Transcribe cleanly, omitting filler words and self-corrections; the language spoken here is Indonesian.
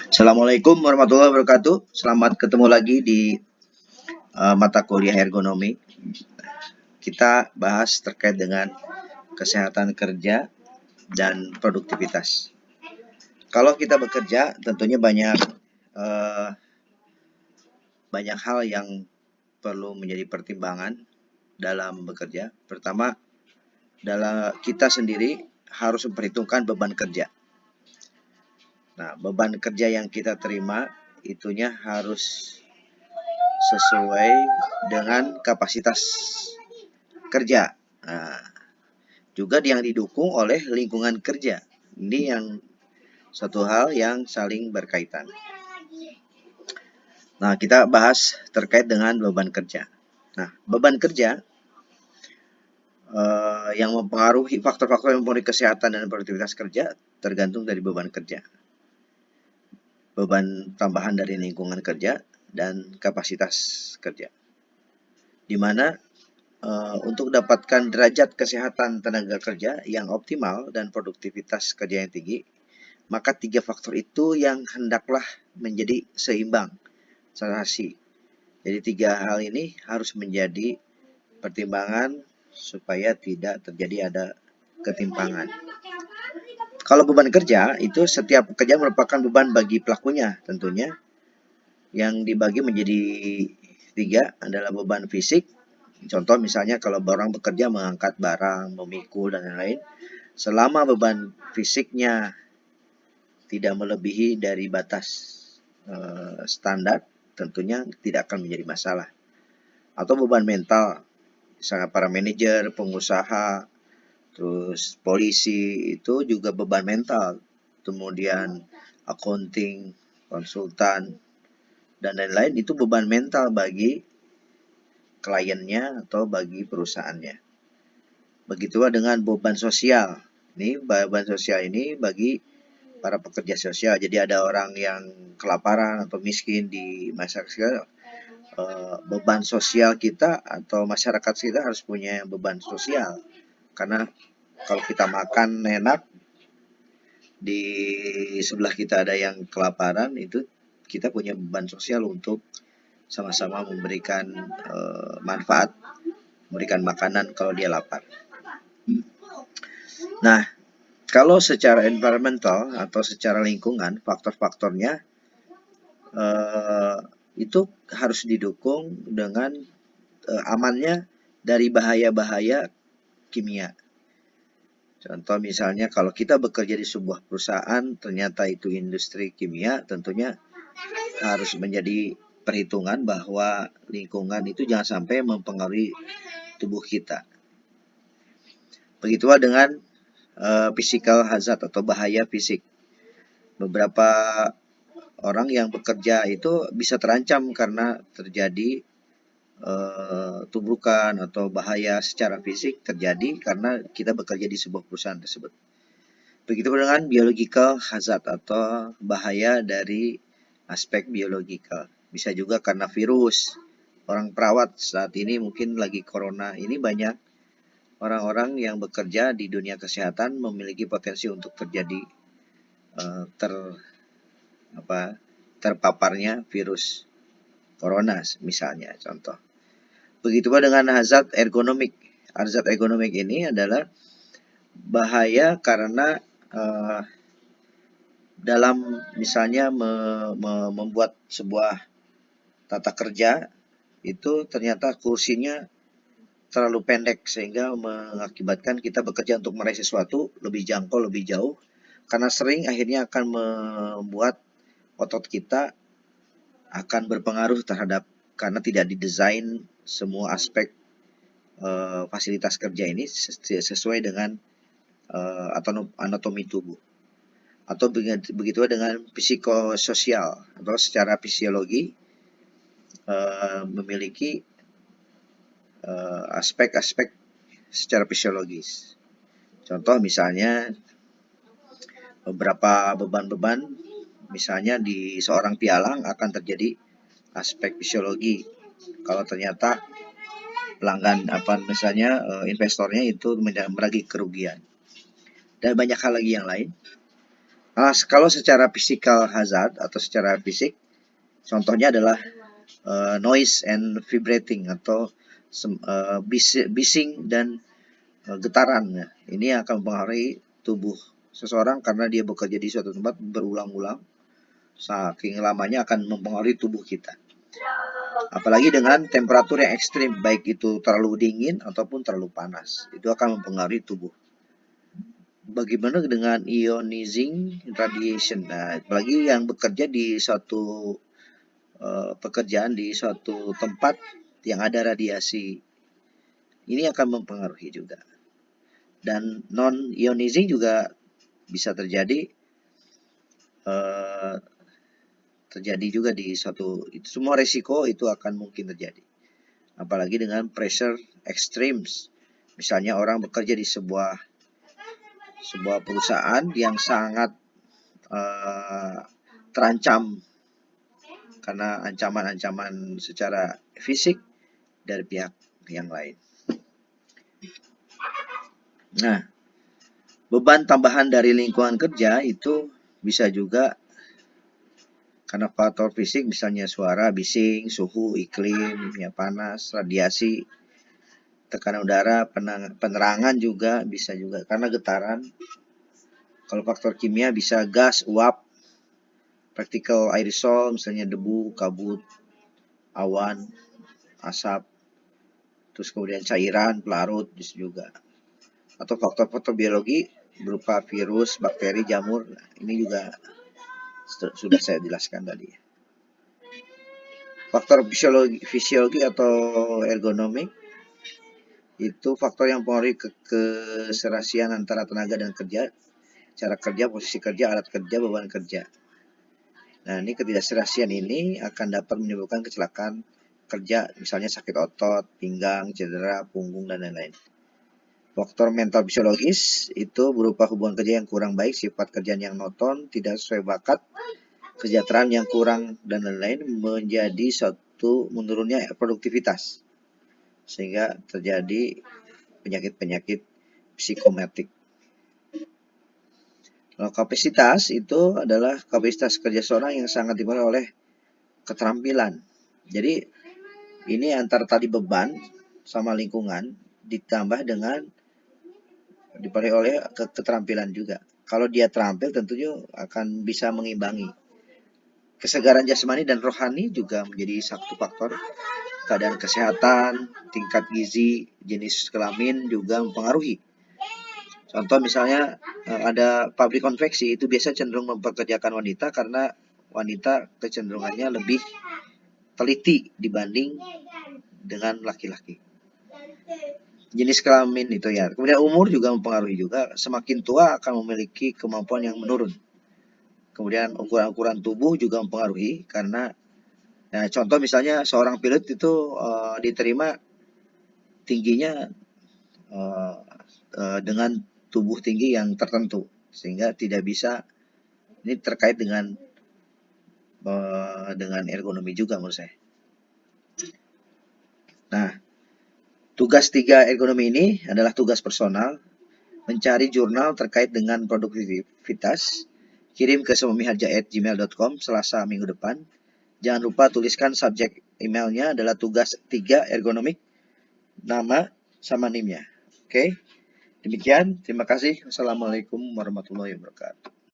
Assalamualaikum warahmatullahi wabarakatuh. Selamat ketemu lagi di mata kuliah ergonomi. Kita bahas terkait dengan kesehatan kerja dan produktivitas. Kalau kita bekerja, tentunya eh, banyak hal yang perlu menjadi pertimbangan dalam bekerja. Pertama, dalam kita sendiri harus memperhitungkan beban kerja. Nah, beban kerja yang kita terima itunya harus sesuai dengan kapasitas kerja. Nah, juga yang didukung oleh lingkungan kerja. Ini yang satu hal yang saling berkaitan. Nah, kita bahas terkait dengan beban kerja. Nah, beban kerja yang mempengaruhi faktor-faktor yang mempengaruhi kesehatan dan produktivitas kerja tergantung dari beban kerja. Beban tambahan dari lingkungan kerja dan kapasitas kerja. Di mana untuk dapatkan derajat kesehatan tenaga kerja yang optimal dan produktivitas kerja yang tinggi, maka 3 faktor itu yang hendaklah menjadi seimbang, serasi. Jadi 3 hal ini harus menjadi pertimbangan supaya tidak terjadi ada ketimpangan. Kalau beban kerja, itu setiap pekerja merupakan beban bagi pelakunya tentunya, yang dibagi menjadi 3 adalah beban fisik. Contoh misalnya kalau orang bekerja mengangkat barang, memikul dan lain-lain, selama beban fisiknya tidak melebihi dari batas standar, tentunya tidak akan menjadi masalah. Atau beban mental, misalnya para manajer, pengusaha, terus polisi, itu juga beban mental. Kemudian accounting, konsultan, dan lain-lain, itu beban mental bagi kliennya atau bagi perusahaannya. Begitulah dengan beban sosial. Ini beban sosial ini bagi para pekerja sosial. Jadi ada orang yang kelaparan atau miskin di masyarakat, beban sosial kita atau masyarakat kita harus punya beban sosial. Karena kalau kita makan enak, di sebelah kita ada yang kelaparan, itu kita punya beban sosial untuk sama-sama memberikan manfaat, memberikan makanan kalau dia lapar. Nah, kalau secara environmental atau secara lingkungan, faktor-faktornya itu harus didukung dengan amannya dari bahaya-bahaya kimia. Contoh misalnya kalau kita bekerja di sebuah perusahaan, ternyata itu industri kimia, tentunya harus menjadi perhitungan bahwa lingkungan itu jangan sampai mempengaruhi tubuh kita. Begitulah dengan physical hazard atau bahaya fisik. Beberapa orang yang bekerja itu bisa terancam karena terjadi tubuhkan atau bahaya secara fisik terjadi karena kita bekerja di sebuah perusahaan tersebut. Begitu dengan biological hazard atau bahaya dari aspek biologikal. Bisa juga karena virus. Orang perawat saat ini mungkin lagi corona, ini banyak orang-orang yang bekerja di dunia kesehatan memiliki potensi untuk terjadi terpaparnya virus corona misalnya contoh. Begitu dengan hazard ergonomik. Hazard ergonomik ini adalah bahaya karena dalam misalnya membuat sebuah tata kerja itu ternyata kursinya terlalu pendek sehingga mengakibatkan kita bekerja untuk meraih sesuatu lebih jangkau, lebih jauh, karena sering akhirnya akan membuat otot kita akan berpengaruh terhadap, karena tidak didesain semua aspek fasilitas kerja ini sesuai dengan anatomi tubuh. Atau begitu dengan psikososial atau secara fisiologi memiliki aspek-aspek secara fisiologis. Contoh misalnya beberapa beban-beban, misalnya di seorang pialang akan terjadi aspek fisiologi. Kalau ternyata pelanggan misalnya investornya itu meragi kerugian. Dan banyak hal lagi yang lain. Kalau secara physical hazard atau secara fisik, contohnya adalah noise and vibrating atau bising dan getaran. Ini akan mempengaruhi tubuh seseorang karena dia bekerja di suatu tempat berulang-ulang. Saking lamanya akan mempengaruhi tubuh kita. Apalagi dengan temperatur yang ekstrim, baik itu terlalu dingin ataupun terlalu panas. Itu akan mempengaruhi tubuh. Bagaimana dengan ionizing radiation? Nah, apalagi yang bekerja di suatu pekerjaan di suatu tempat yang ada radiasi, ini akan mempengaruhi juga. Dan non-ionizing juga bisa terjadi juga di suatu, itu semua resiko itu akan mungkin terjadi. Apalagi dengan pressure extremes. Misalnya orang bekerja di sebuah perusahaan yang sangat terancam karena ancaman-ancaman secara fisik dari pihak yang lain. Nah, beban tambahan dari lingkungan kerja itu bisa juga karena faktor fisik, misalnya suara, bising, suhu, iklim, ya panas, radiasi, tekanan udara, penerangan juga bisa juga karena getaran. Kalau faktor kimia bisa gas, uap, partikel aerosol, misalnya debu, kabut, awan, asap, terus kemudian cairan, pelarut juga. Atau faktor-faktor biologi berupa virus, bakteri, jamur, ini juga sudah saya jelaskan tadi. Faktor fisiologi atau ergonomik itu faktor yang mempengaruhi keserasian antara tenaga dan kerja, cara kerja, posisi kerja, alat kerja, beban kerja. Nah, ini ketidakserasian ini akan dapat menimbulkan kecelakaan kerja, misalnya sakit otot, pinggang, cedera, punggung, dan lain-lain. Faktor mental fisiologis itu berupa hubungan kerja yang kurang baik, sifat kerjaan yang monoton, tidak sesuai bakat, kesejahteraan yang kurang, dan lain-lain, menjadi suatu menurunnya produktivitas. Sehingga terjadi penyakit-penyakit psikomatik. Nah, kapasitas itu adalah kapasitas kerja seorang yang sangat dipengaruhi oleh keterampilan. Jadi ini antara tadi beban sama lingkungan ditambah dengan dipengaruhi oleh keterampilan juga. Kalau dia terampil tentunya akan bisa mengimbangi. Kesegaran jasmani dan rohani juga menjadi satu faktor. Keadaan kesehatan, tingkat gizi, jenis kelamin juga mempengaruhi. Contoh misalnya ada pabrik konveksi, itu biasa cenderung mempekerjakan wanita karena wanita kecenderungannya lebih teliti dibanding dengan laki-laki. Jenis kelamin itu ya. Kemudian umur juga mempengaruhi juga. Semakin tua akan memiliki kemampuan yang menurun. Kemudian ukuran-ukuran tubuh juga mempengaruhi karena contoh misalnya seorang pilot itu diterima tingginya dengan tubuh tinggi yang tertentu, sehingga tidak bisa, ini terkait dengan ergonomi juga menurut saya. Nah, tugas 3 ergonomi ini adalah tugas personal, mencari jurnal terkait dengan produktivitas, kirim ke sememiharja@gmail.com Selasa minggu depan. Jangan lupa tuliskan subjek emailnya adalah tugas 3 ergonomik, nama sama NIM-nya. Oke, demikian. Terima kasih. Wassalamualaikum warahmatullahi wabarakatuh.